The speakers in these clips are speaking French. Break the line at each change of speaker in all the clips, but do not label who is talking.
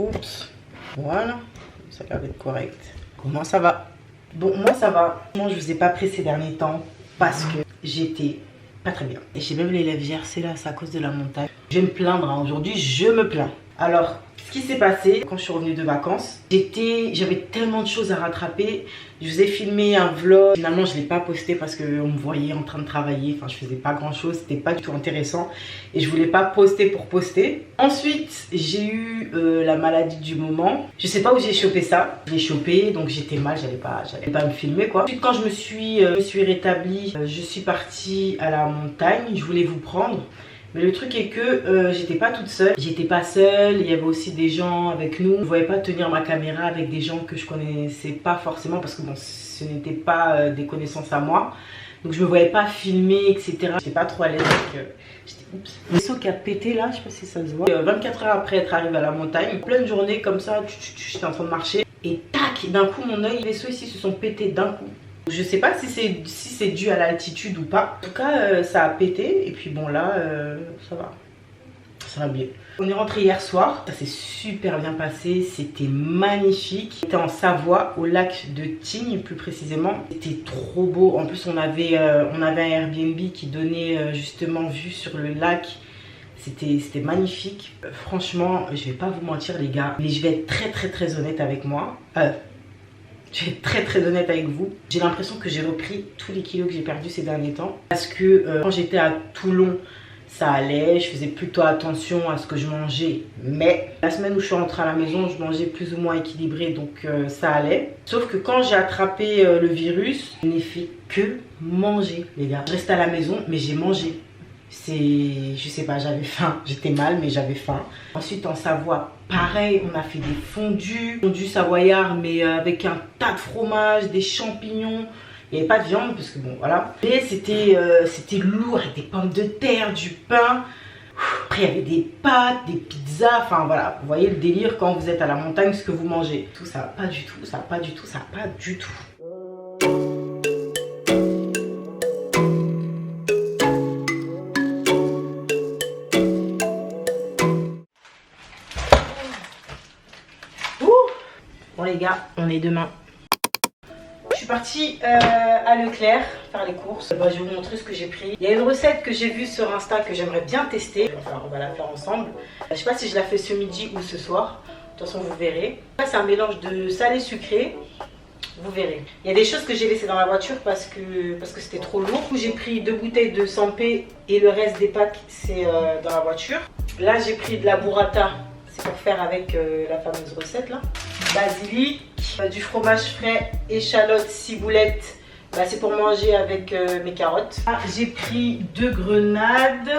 Oups. Voilà. Ça a l'air d'être correct. Comment ça va? Bon, moi ça va. Moi je vous ai pas pris ces derniers temps parce que j'étais pas très bien. Et j'ai même les lèvres gercées là, c'est à cause de la montagne. Je vais me plaindre, hein. Aujourd'hui je me plains. Alors, ce qui s'est passé quand je suis revenue de vacances, j'avais tellement de choses à rattraper. Je vous ai filmé un vlog. Finalement, je ne l'ai pas posté parce qu'on me voyait en train de travailler. Enfin, je faisais pas grand chose. C'était pas du tout intéressant. Et je voulais pas poster pour poster. Ensuite, j'ai eu la maladie du moment. Je sais pas où j'ai chopé ça. Je l'ai chopé, donc j'étais mal. J'allais pas me filmer, quoi. Ensuite, quand je me suis rétablie, je suis partie à la montagne. Je voulais vous prendre. Mais le truc est que j'étais pas toute seule, j'étais pas seule, il y avait aussi des gens avec nous. Je ne voyais pas tenir ma caméra avec des gens que je connaissais pas forcément parce que bon, ce n'était pas des connaissances à moi. Donc je me voyais pas filmer, etc. J'étais pas trop à l'aise avec... Oups. Le vaisseau qui a pété là, je sais pas si ça se voit. 24 heures après être arrivée à la montagne, pleine journée comme ça, j'étais en train de marcher. Et tac, d'un coup mon œil, les vaisseaux ici se sont pétés d'un coup. Je sais pas si c'est dû à l'altitude ou pas. En tout cas, ça a pété. Et puis bon, là, ça va. Ça va bien. On est rentré hier soir. Ça s'est super bien passé. C'était magnifique. C'était en Savoie, au lac de Tignes, plus précisément. C'était trop beau. En plus, on avait un Airbnb qui donnait justement vue sur le lac. C'était magnifique. Franchement, je vais pas vous mentir, les gars. Mais je vais être très honnête avec moi. Je vais être très honnête avec vous. J'ai l'impression que j'ai repris tous les kilos que j'ai perdus ces derniers temps. Parce que quand j'étais à Toulon, ça allait. Je faisais plutôt attention à ce que je mangeais. Mais la semaine où je suis rentrée à la maison, je mangeais plus ou moins équilibré. Donc ça allait. Sauf que quand j'ai attrapé le virus, je n'ai fait que manger, les gars. Je restais à la maison, mais j'ai mangé. Je sais pas, j'avais faim. J'étais mal, mais j'avais faim. Ensuite, en Savoie, pareil, on a fait des fondus savoyards, mais avec un tas de fromage, des champignons. Il n'y avait pas de viande, parce que bon, voilà. Et c'était lourd, avec des pommes de terre, du pain. Après, il y avait des pâtes, des pizzas. Enfin, voilà. Vous voyez le délire quand vous êtes à la montagne, ce que vous mangez. Tout ça, pas du tout, ça, pas du tout, ça, pas du tout. Bon les gars, on est demain. Je suis partie à Leclerc faire les courses. Je vais vous montrer ce que j'ai pris. Il y a une recette que j'ai vue sur Insta que j'aimerais bien tester. Enfin, on va la faire ensemble. Je sais pas si je la fais ce midi ou ce soir. De toute façon, vous verrez. C'est un mélange de salé sucré. Vous verrez. Il y a des choses que j'ai laissées dans la voiture parce que c'était trop lourd. J'ai pris 2 bouteilles de Sampé et le reste des packs, c'est dans la voiture. Là, j'ai pris de la burrata. C'est pour faire avec la fameuse recette là. Basilic, du fromage frais, échalotes, ciboulette. C'est pour manger avec mes carottes. J'ai pris 2 grenades.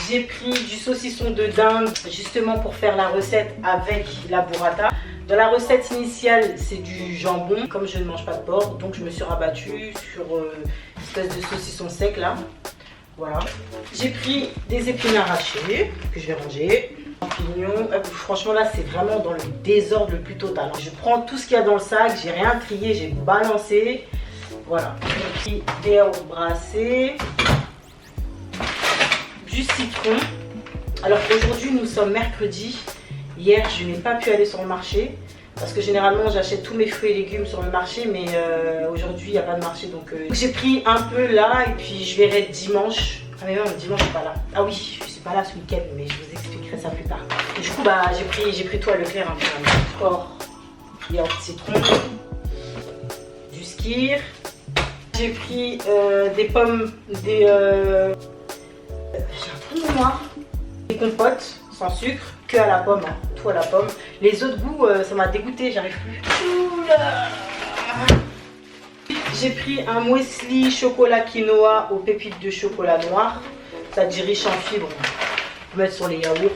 J'ai pris du saucisson de dinde justement pour faire la recette avec la burrata. Dans la recette initiale, c'est du jambon. Comme je ne mange pas de porc, donc je me suis rabattue sur une espèce de saucisson sec là. Voilà. J'ai pris des épinards hachés que je vais ranger. Champignons. Franchement là c'est vraiment dans le désordre le plus total. Je prends tout ce qu'il y a dans le sac, j'ai rien trié, j'ai balancé. Voilà. J'ai pris des herbes brassées, du citron. Alors aujourd'hui nous sommes mercredi. Hier je n'ai pas pu aller sur le marché parce que généralement j'achète tous mes fruits et légumes sur le marché, mais aujourd'hui il n'y a pas de marché, donc j'ai pris un peu là et puis je verrai dimanche. Ah mais non, dimanche je suis pas là. Ah oui, je suis pas là ce week-end, mais je vous expliquerai ça plus tard. Et du coup j'ai pris tout à Leclerc hein, finalement. Encore yaourt citron, du skyr. J'ai pris des pommes, j'ai un trou noir, des compotes sans sucre, que à la pomme, hein, tout à la pomme. Les autres goûts, ça m'a dégoûté, j'arrive plus. J'ai pris un muesli chocolat quinoa aux pépites de chocolat noir. Ça dit riche en fibres. On peut mettre sur les yaourts,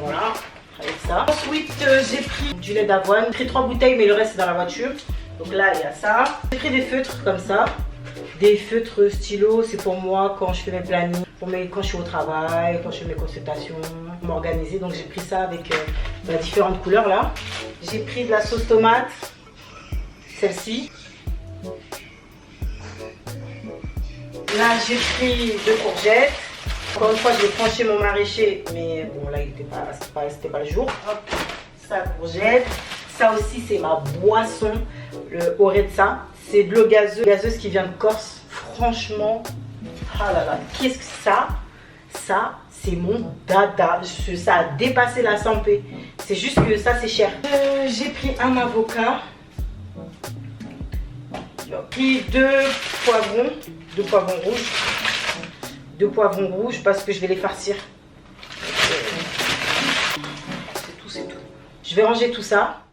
voilà, avec ça. Ensuite, j'ai pris du lait d'avoine. J'ai pris 3 bouteilles, mais le reste c'est dans la voiture. Donc là, il y a ça. J'ai pris des feutres comme ça. Des feutres stylo, c'est pour moi quand je fais mes plannings, quand je suis au travail, quand je fais mes consultations, pour m'organiser. Donc j'ai pris ça avec différentes couleurs là. J'ai pris de la sauce tomate, celle-ci. Là j'ai pris 2 courgettes. Encore une fois je vais trancher mon maraîcher, mais bon là c'était pas le jour. Hop, Ça, courgette. Ça aussi, c'est ma boisson, le Oretsa. C'est de l'eau gazeuse qui vient de Corse. Franchement, ah là là, qu'est-ce que ça? Ça, c'est mon dada. Ça a dépassé la santé. C'est juste que ça, c'est cher. J'ai pris un avocat. J'ai pris deux poivrons rouges. Deux poivrons rouges parce que je vais les farcir. C'est tout, c'est tout. Je vais ranger tout ça.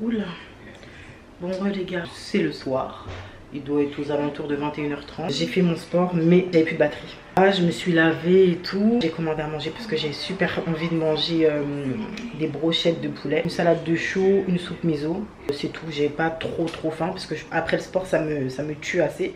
Oula. Bon les gars, c'est le soir. Il doit être aux alentours de 21h30. J'ai fait mon sport, mais j'avais plus de batterie. Ah, je me suis lavée et tout. J'ai commandé à manger parce que j'ai super envie de manger des brochettes de poulet. Une salade de choux, une soupe miso. C'est tout, j'ai pas trop faim parce que après le sport, ça me tue assez.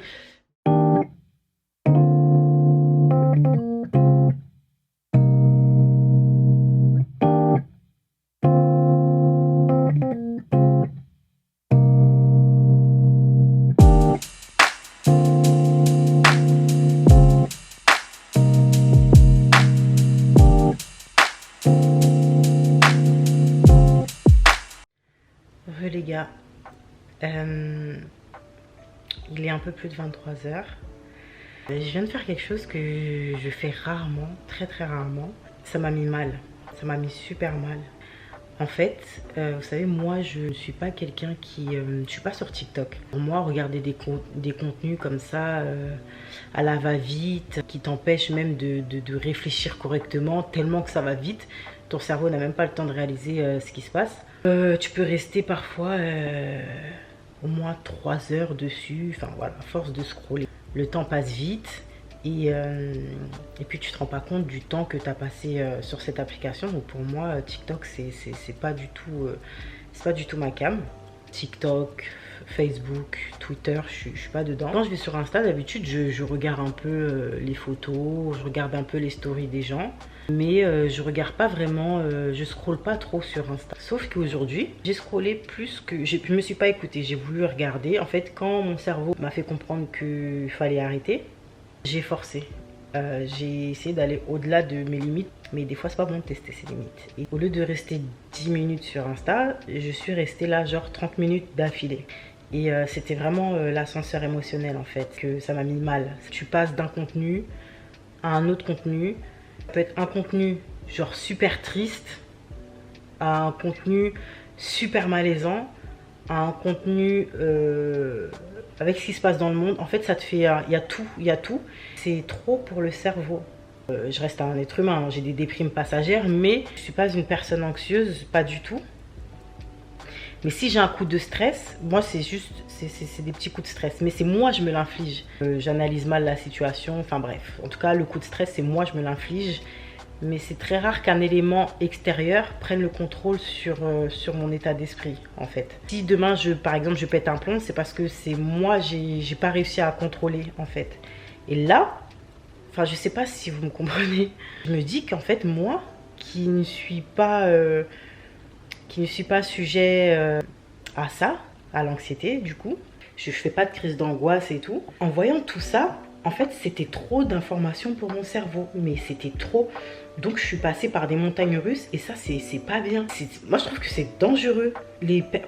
Les gars, il est un peu plus de 23h. Je viens de faire quelque chose que je fais rarement, très rarement. Ça m'a mis mal, ça m'a mis super mal. En fait, vous savez, moi je ne suis pas quelqu'un qui... je suis pas sur TikTok. Pour moi, regarder des contenus comme ça, à la va-vite, qui t'empêchent même de réfléchir correctement, tellement que ça va vite. Ton cerveau n'a même pas le temps de réaliser ce qui se passe. Tu peux rester parfois au moins 3 heures dessus. Enfin voilà, à force de scroller. Le temps passe vite et puis tu te rends pas compte du temps que tu as passé sur cette application. Donc pour moi, TikTok, c'est pas du tout ma came. TikTok, Facebook, Twitter, je suis pas dedans. Quand je vais sur Insta, d'habitude, je regarde un peu les photos, je regarde un peu les stories des gens. Mais je regarde pas vraiment, je scrolle pas trop sur Insta. Sauf qu'aujourd'hui, j'ai scrollé plus que... Je me suis pas écoutée, j'ai voulu regarder. En fait, quand mon cerveau m'a fait comprendre qu'il fallait arrêter, j'ai forcé. J'ai essayé d'aller au-delà de mes limites. Mais des fois, c'est pas bon de tester ses limites. Et au lieu de rester 10 minutes sur Insta, je suis restée là genre 30 minutes d'affilée. Et c'était vraiment l'ascenseur émotionnel en fait, que ça m'a mis mal. Tu passes d'un contenu à un autre contenu. Ça peut être un contenu genre super triste, à un contenu super malaisant, à un contenu avec ce qui se passe dans le monde. En fait, ça te fait... Il y a tout. C'est trop pour le cerveau. Je reste un être humain, hein, j'ai des déprimes passagères, mais je ne suis pas une personne anxieuse, pas du tout. Mais si j'ai un coup de stress, moi c'est juste, c'est des petits coups de stress. Mais c'est moi, je me l'inflige. J'analyse mal la situation, enfin bref. En tout cas, le coup de stress, c'est moi, je me l'inflige. Mais c'est très rare qu'un élément extérieur prenne le contrôle sur mon état d'esprit, en fait. Si demain, par exemple, je pète un plomb, c'est parce que c'est moi, j'ai pas réussi à contrôler, en fait. Et là, enfin, je sais pas si vous me comprenez. Je me dis qu'en fait, moi, qui ne suis pas sujet à ça, à l'anxiété du coup. Je fais pas de crise d'angoisse et tout. En voyant tout ça, en fait, c'était trop d'informations pour mon cerveau. Mais c'était trop. Donc, je suis passée par des montagnes russes et ça, c'est pas bien. Moi, je trouve que c'est dangereux.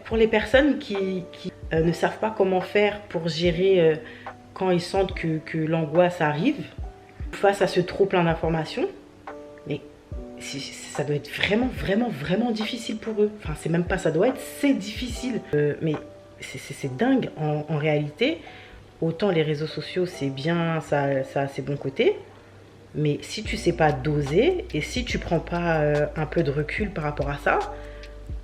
Pour les personnes qui ne savent pas comment faire pour gérer quand ils sentent que l'angoisse arrive, face à ce trop plein d'informations, mais ça doit être vraiment difficile pour eux. Enfin, c'est même pas ça doit être, c'est difficile. Mais c'est dingue. En réalité, autant les réseaux sociaux, c'est bien, ça a ses bons côtés. Mais si tu sais pas doser et si tu prends pas un peu de recul par rapport à ça,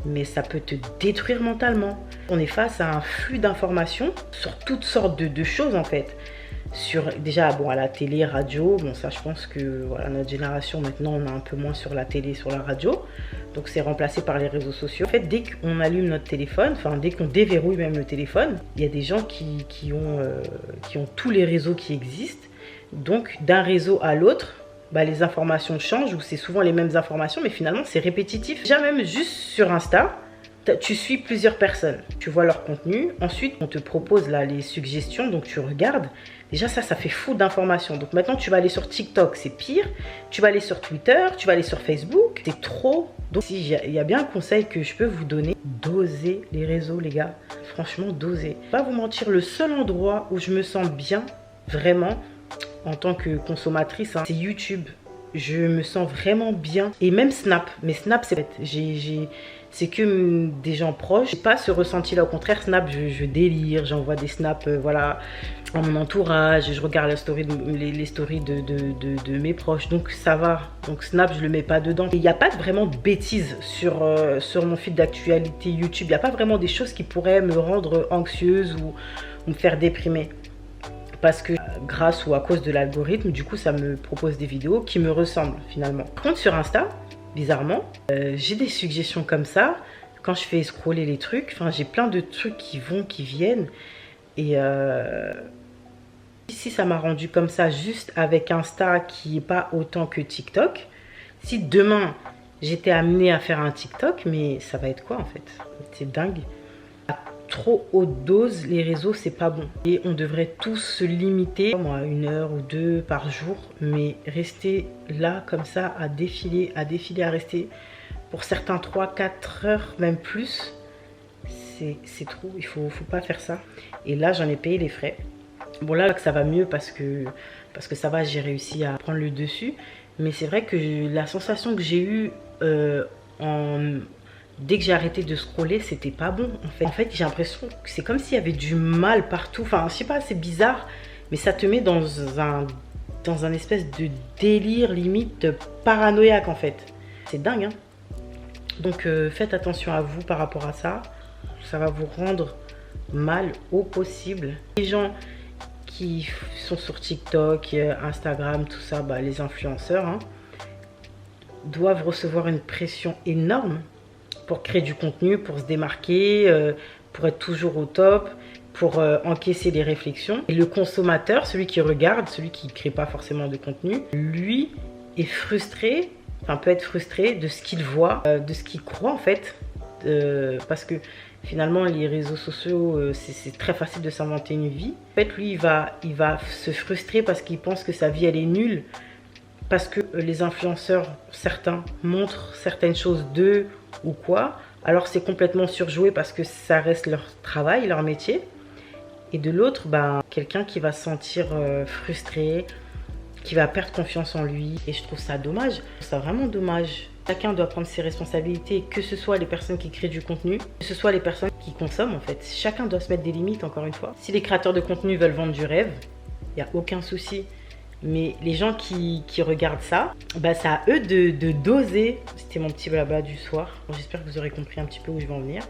mais ça peut te détruire mentalement. On est face à un flux d'informations sur toutes sortes de choses en fait. Déjà bon, à la télé, radio, bon ça je pense que voilà, notre génération maintenant on est un peu moins sur la télé, sur la radio, donc c'est remplacé par les réseaux sociaux. En fait, dès qu'on allume notre téléphone, enfin dès qu'on déverrouille même le téléphone, il y a des gens qui ont tous les réseaux qui existent. Donc d'un réseau à l'autre, bah, les informations changent ou c'est souvent les mêmes informations, mais finalement c'est répétitif. Déjà même juste sur Insta, tu suis plusieurs personnes, tu vois leur contenu, ensuite on te propose là les suggestions, donc tu regardes. Déjà ça fait fou d'informations. Donc maintenant tu vas aller sur TikTok, c'est pire. Tu vas aller sur Twitter, tu vas aller sur Facebook, c'est trop. Donc il y a bien un conseil que je peux vous donner, dosez les réseaux les gars. Franchement dosez. Pas vous mentir, le seul endroit où je me sens bien, vraiment, en tant que consommatrice, hein, c'est YouTube. Je me sens vraiment bien. Et même Snap. Mais Snap c'est bête. C'est que des gens proches. J'ai pas ce ressenti là. Au contraire, Snap, je délire. J'envoie des snaps voilà, à mon entourage. Je regarde les stories de mes proches. Donc ça va. Donc Snap, je le mets pas dedans. Il n'y a pas vraiment de bêtises sur mon feed d'actualité YouTube. Il n'y a pas vraiment des choses qui pourraient me rendre anxieuse ou me faire déprimer. Parce que grâce ou à cause de l'algorithme, du coup, ça me propose des vidéos qui me ressemblent finalement. Par contre, sur Insta, bizarrement, j'ai des suggestions comme ça. Quand je fais scroller les trucs, enfin, j'ai plein de trucs qui vont, qui viennent. Et si ça m'a rendu comme ça, juste avec Insta qui n'est pas autant que TikTok, si demain, j'étais amenée à faire un TikTok, mais ça va être quoi en fait? C'est dingue. Trop haute dose, les réseaux c'est pas bon et on devrait tous se limiter à 1 heure ou 2 par jour, mais rester là comme ça à défiler, à rester pour certains 3-4 heures même plus, c'est trop. Il faut pas faire ça. Et là j'en ai payé les frais. Bon là que ça va mieux parce que ça va, j'ai réussi à prendre le dessus, mais c'est vrai que la sensation que j'ai eue dès que j'ai arrêté de scroller, c'était pas bon en fait. J'ai l'impression que c'est comme s'il y avait du mal partout. Enfin, je sais pas, c'est bizarre, mais ça te met dans un espèce de délire limite paranoïaque en fait. C'est dingue, hein. Donc faites attention à vous par rapport à ça. Ça va vous rendre mal au possible. Les gens qui sont sur TikTok, Instagram, tout ça, bah, les influenceurs, hein, doivent recevoir une pression énorme pour créer du contenu, pour se démarquer, pour être toujours au top, pour encaisser les réflexions. Et le consommateur, celui qui regarde, celui qui ne crée pas forcément de contenu, lui est frustré, enfin peut être frustré de ce qu'il voit, de ce qu'il croit en fait. Parce que finalement les réseaux sociaux, c'est très facile de s'inventer une vie. En fait lui il va se frustrer parce qu'il pense que sa vie elle est nulle. Parce que les influenceurs, certains, montrent certaines choses d'eux ou quoi. Alors c'est complètement surjoué parce que ça reste leur travail, leur métier. Et de l'autre, ben, quelqu'un qui va se sentir frustré, qui va perdre confiance en lui. Et je trouve ça dommage. Je trouve ça vraiment dommage. Chacun doit prendre ses responsabilités, que ce soit les personnes qui créent du contenu, que ce soit les personnes qui consomment en fait. Chacun doit se mettre des limites, encore une fois. Si les créateurs de contenu veulent vendre du rêve, il n'y a aucun souci. Mais les gens qui regardent ça, bah c'est à eux de doser. C'était mon petit blabla du soir. Bon, j'espère que vous aurez compris un petit peu où je vais en venir.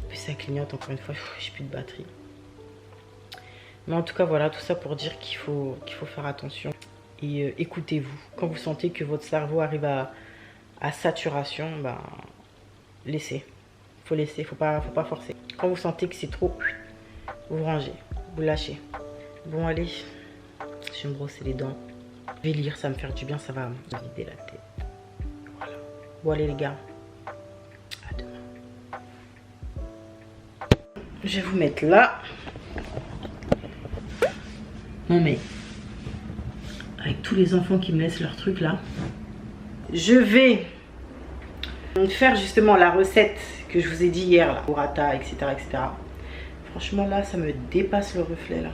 Puis ça clignote encore une fois, j'ai plus de batterie. Mais en tout cas voilà, tout ça pour dire qu'il faut faire attention. Et écoutez-vous. Quand vous sentez que votre cerveau arrive à saturation, bah, laissez. Faut laisser, faut pas forcer. Quand vous sentez que c'est trop, vous rangez, vous lâchez. Bon allez. Je vais me brosser les dents. Je vais lire, ça va me faire du bien, ça va me vider la tête. Voilà. Bon allez les gars. À demain. Je vais vous mettre là. Non mais. Avec tous les enfants qui me laissent leur truc là. Je vais faire justement la recette que je vous ai dit hier là. Burrata, etc. etc. Franchement là, ça me dépasse le reflet là.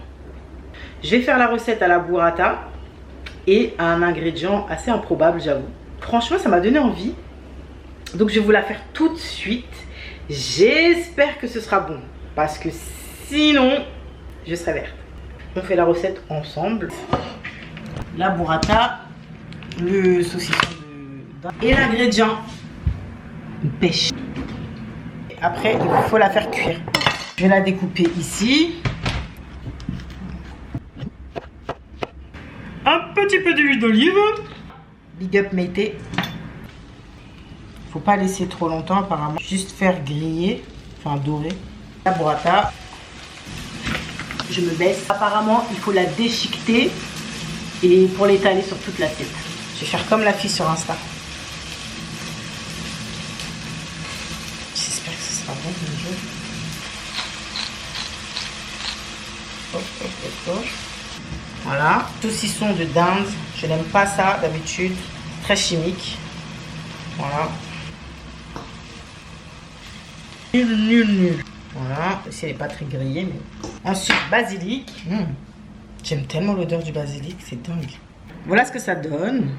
Je vais faire la recette à la burrata et à un ingrédient assez improbable, j'avoue. Franchement, ça m'a donné envie. Donc, je vais vous la faire tout de suite. J'espère que ce sera bon. Parce que sinon, je serai verte. On fait la recette ensemble. La burrata, le saucisson et l'ingrédient, une pêche. Après, il faut la faire cuire. Je vais la découper ici. Un petit peu d'huile d'olive. Big up Mété. Faut pas laisser trop longtemps apparemment. Juste faire griller, enfin dorer. La burrata. Je me baisse. Apparemment, il faut la déchiqueter et pour l'étaler sur toute l'assiette. Je vais faire comme la fille sur Insta. J'espère que ce sera bon mon jeu. Hop, hop, hop, hop. Voilà. Saucisson de dinde. Je n'aime pas ça d'habitude. Très chimique. Voilà. Nul. Voilà. Ici, elle n'est pas très grillée. Mais... Ensuite, basilic. J'aime tellement l'odeur du basilic. C'est dingue. Voilà ce que ça donne.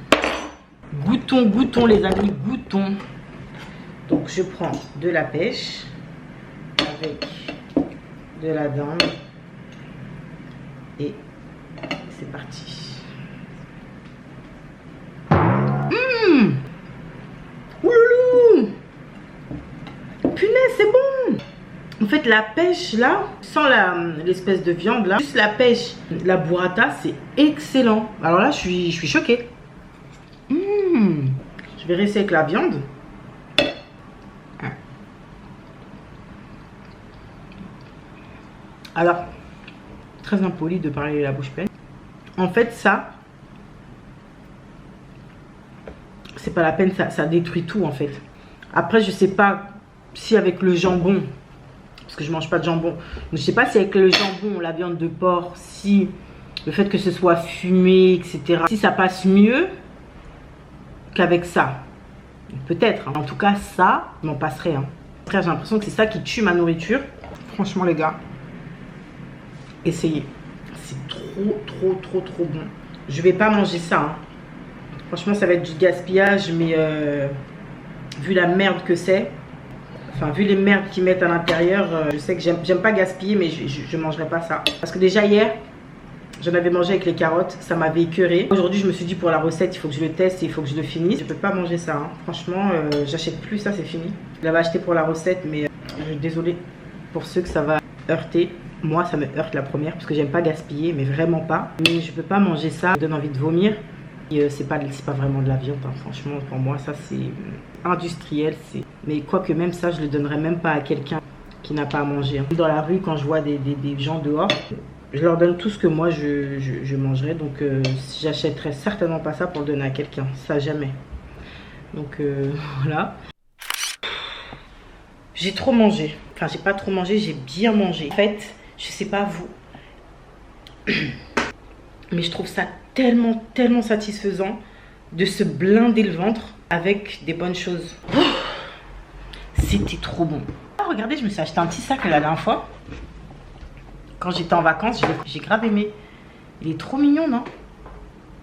Goûtons les amis. Goûtons. Donc, je prends de la pêche avec de la dinde. Et c'est parti. Ouloulou. Punaise, c'est bon. En fait, la pêche là, sans l'espèce de viande là, juste la pêche, la burrata, c'est excellent. Alors là, je suis choquée. Je vais rester avec la viande. Alors, très impoli de parler la bouche pleine. En fait, ça, c'est pas la peine, ça détruit tout en fait. Après, je sais pas si avec le jambon, parce que je mange pas de jambon, je sais pas si avec le jambon, la viande de porc, si le fait que ce soit fumé, etc., si ça passe mieux qu'avec ça. Peut-être, hein. En tout cas, ça, je m'en passerait. Hein. Après, j'ai l'impression que c'est ça qui tue ma nourriture. Franchement, les gars, essayez. C'est trop bon. Je vais pas manger ça. Hein. Franchement, ça va être du gaspillage, mais vu la merde que c'est, enfin, vu les merdes qu'ils mettent à l'intérieur, je sais que j'aime pas gaspiller, mais je mangerai pas ça. Parce que déjà hier, j'en avais mangé avec les carottes, ça m'avait écœuré. Aujourd'hui, je me suis dit pour la recette, il faut que je le teste et il faut que je le finisse. Je peux pas manger ça. Hein. Franchement, j'achète plus ça, c'est fini. Je l'avais acheté pour la recette, mais désolée pour ceux que ça va heurter. Moi, ça me heurte la première parce que j'aime pas gaspiller, mais vraiment pas. Mais je peux pas manger ça, ça me donne envie de vomir. C'est pas vraiment de la viande, hein. Franchement, pour moi, ça c'est industriel. Mais quoique même ça, je le donnerais même pas à quelqu'un qui n'a pas à manger. Hein. Dans la rue, quand je vois des gens dehors, je leur donne tout ce que moi je mangerais. Donc, j'achèterais certainement pas ça pour le donner à quelqu'un. Ça, jamais. Donc, voilà. J'ai trop mangé. Enfin, j'ai pas trop mangé, j'ai bien mangé. En fait, je sais pas vous, mais je trouve ça tellement satisfaisant de se blinder le ventre avec des bonnes choses. Oh, c'était trop bon. Ah, regardez, je me suis acheté un petit sac la dernière fois. Quand j'étais en vacances, j'ai grave aimé. Il est trop mignon, non?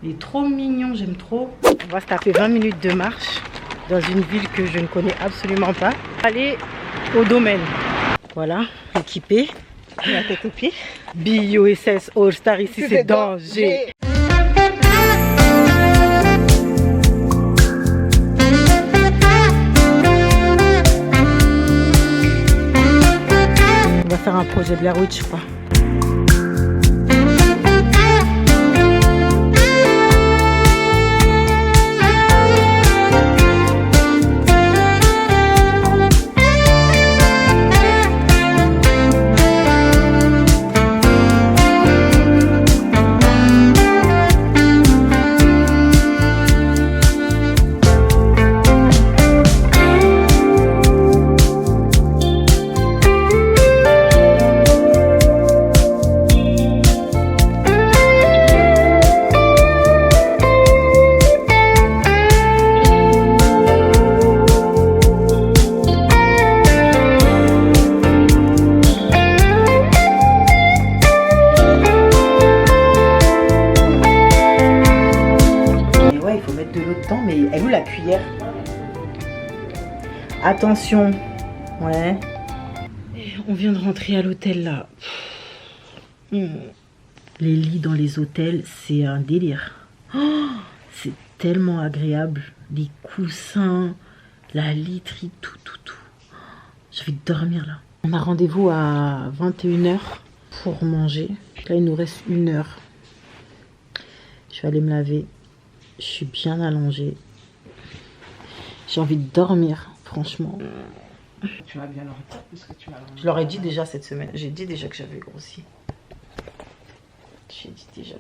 Il est trop mignon, j'aime trop. On va se taper 20 minutes de marche dans une ville que je ne connais absolument pas. Allez au domaine. Voilà, équipé. La tête aux pieds. BioSS All Star, ici c'est danger. On va faire un projet Blair Witch, je crois. Mais elle est où la cuillère? Attention. Ouais. On vient de rentrer à l'hôtel là. Les lits dans les hôtels, c'est un délire. Oh, c'est tellement agréable. Les coussins, la literie, tout. Je vais dormir là. On a rendez-vous à 21 h pour manger. Là, il nous reste 1 heure. Je vais aller me laver. Je suis bien allongée. J'ai envie de dormir, franchement. Tu vas bien leur dire parce que tu vas. Je leur ai dit déjà cette semaine. J'ai dit déjà que j'avais grossi. J'ai dit déjà.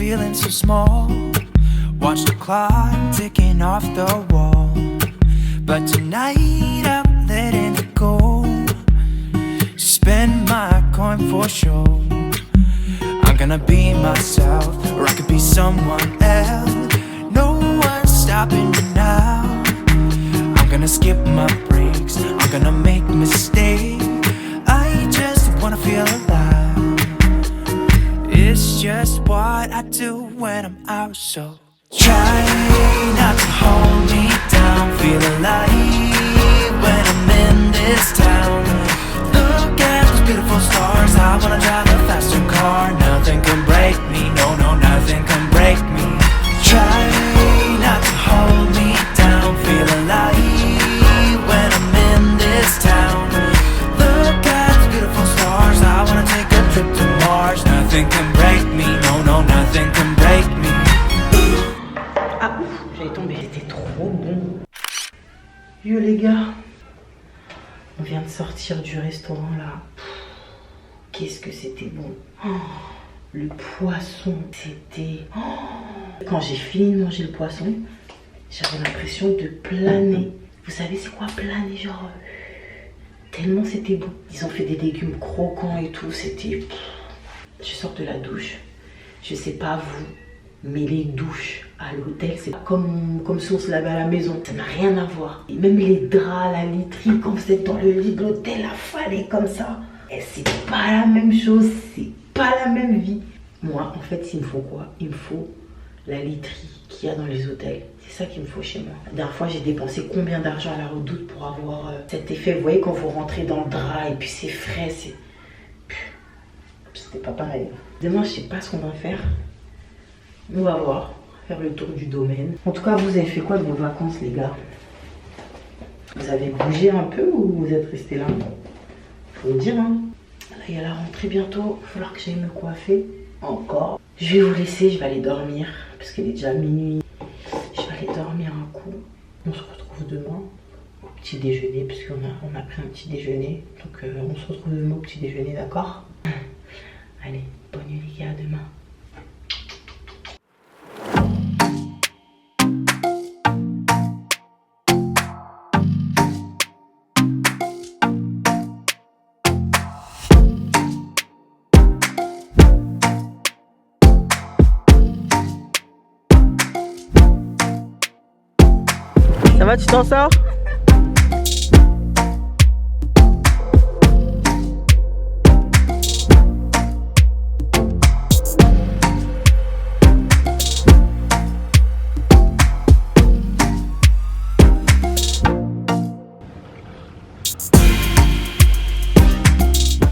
feeling so small. Watch the clock ticking off the wall. But tonight I'm letting it go. Spend my coin for sure. I'm gonna be myself, or I could be someone else. No one's stopping me now. I'm gonna skip my breaks, I'm gonna make mistakes. I just wanna feel alive. It's just what I do when I'm out, so try not to hold me down. Feel alive when I'm in this town. Look at those beautiful stars. I wanna drive a faster car. Nothing can break me, no, no, nothing can break me. Try not to hold me down. Feel alive when I'm in this town. Look at those beautiful stars. I wanna take a trip to Mars. Nothing can break me, no, no, nothing can break me.
Ah ouf, j'allais tomber, c'était trop bon. Yo les gars, on vient de sortir du restaurant là. Qu'est-ce que c'était bon. Oh, le poisson, c'était... Oh. Quand j'ai fini de manger le poisson, j'avais l'impression de planer. Vous savez c'est quoi planer, genre... Tellement c'était bon. Ils ont fait des légumes croquants et tout, c'était... Je sors de la douche, je sais pas vous, mais les douches à l'hôtel, c'est pas comme si on se lavait à la maison. Ça n'a rien à voir. Et même les draps, la literie, quand vous êtes dans le lit de l'hôtel, affalé comme ça. Et c'est pas la même chose, c'est pas la même vie. Moi, en fait, il me faut quoi? Il me faut la literie qu'il y a dans les hôtels. C'est ça qu'il me faut chez moi. La dernière fois, j'ai dépensé combien d'argent à la Redoute pour avoir cet effet. Vous voyez, quand vous rentrez dans le drap et puis c'est frais, c'est... C'était pas pareil. Demain, je sais pas ce qu'on va faire. On va voir. Faire le tour du domaine. En tout cas, vous avez fait quoi de vos vacances, les gars? Vous avez bougé un peu ou vous êtes restés là? Faut le dire, hein. Là, il y a la rentrée bientôt. Il va falloir que j'aille me coiffer. Encore. Je vais vous laisser. Je vais aller dormir. Parce qu'il est déjà minuit. Je vais aller dormir un coup. On se retrouve demain au petit déjeuner. Parce qu'on a pris un petit déjeuner. Donc, on se retrouve demain au petit déjeuner, d'accord? Allez, bonne nuit les gars, à demain. Ça va, tu t'en sors?